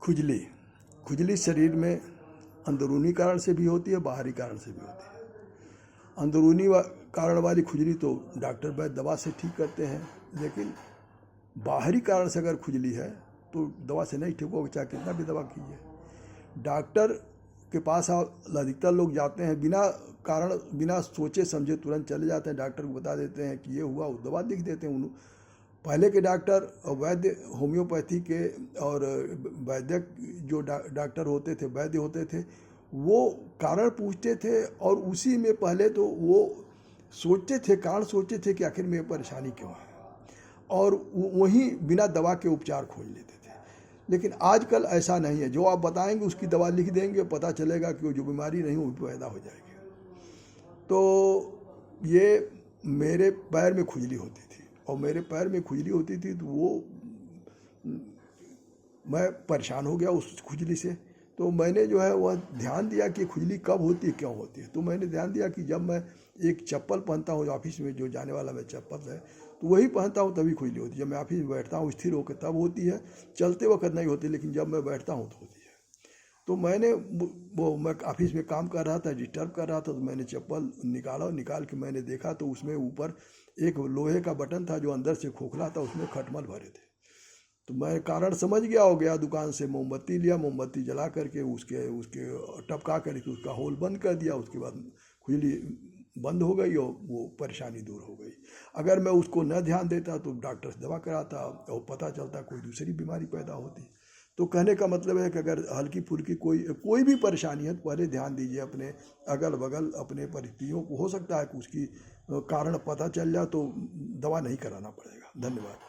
खुजली खुजली शरीर में अंदरूनी कारण से भी होती है, बाहरी कारण से भी होती है। अंदरूनी कारण वाली खुजली तो डॉक्टर वैद्य दवा से ठीक करते हैं, लेकिन बाहरी कारण से अगर खुजली है तो दवा से नहीं ठीक होगा, चाहे कितना भी दवा कीजिए। डॉक्टर के पास अधिकतर लोग जाते हैं बिना कारण, बिना सोचे समझे तुरंत चले जाते हैं, डॉक्टर को बता देते हैं कि ये हुआ, वो दवा लिख देते हैं। पहले के डॉक्टर वैद्य होम्योपैथी के और वैद्य जो डॉक्टर होते थे, वैद्य होते थे, वो कारण पूछते थे और उसी में पहले तो वो सोचते थे, कारण सोचते थे कि आखिर में परेशानी क्यों है, और वहीं बिना दवा के उपचार खोज लेते थे। लेकिन आजकल ऐसा नहीं है, जो आप बताएंगे उसकी दवा लिख देंगे, पता चलेगा कि वो जो बीमारी नहीं वो पैदा हो जाएगी। तो ये मेरे पैर में खुजली होती थी, और मेरे पैर में खुजली होती थी तो वो मैं परेशान हो गया उस खुजली से। तो मैंने जो है वह ध्यान दिया कि खुजली कब होती है, क्यों होती है। तो मैंने ध्यान दिया कि जब मैं एक चप्पल पहनता हूँ, ऑफिस में जो जाने वाला मैं चप्पल है तो वही पहनता हूँ तभी खुजली होती है। जब मैं ऑफिस में बैठता हूँ स्थिर होकर तब होती है, चलते वक्त नहीं होती, लेकिन जब मैं बैठता हूँ तो होती है। तो मैं ऑफिस में काम कर रहा था, डिस्टर्ब कर रहा था, तो मैंने चप्पल निकाल के मैंने देखा तो उसमें ऊपर एक लोहे का बटन था जो अंदर से खोखला था, उसमें खटमल भरे थे। तो मैं कारण समझ गया दुकान से मोमबत्ती लिया, मोमबत्ती जला करके उसके टपका करके उसका होल बंद कर दिया। उसके बाद खुजली बंद हो गई और वो परेशानी दूर हो गई। अगर मैं उसको न ध्यान देता तो डॉक्टर से दवा कराता और पता चलता कोई दूसरी बीमारी पैदा होती। तो कहने का मतलब है कि अगर हल्की फुल्की कोई भी परेशानी है तो पहले ध्यान दीजिए अपने अगल बगल अपने परिस्थितियों को। हो सकता है कि उसकी कारण पता चल जाए तो दवा नहीं कराना पड़ेगा। धन्यवाद।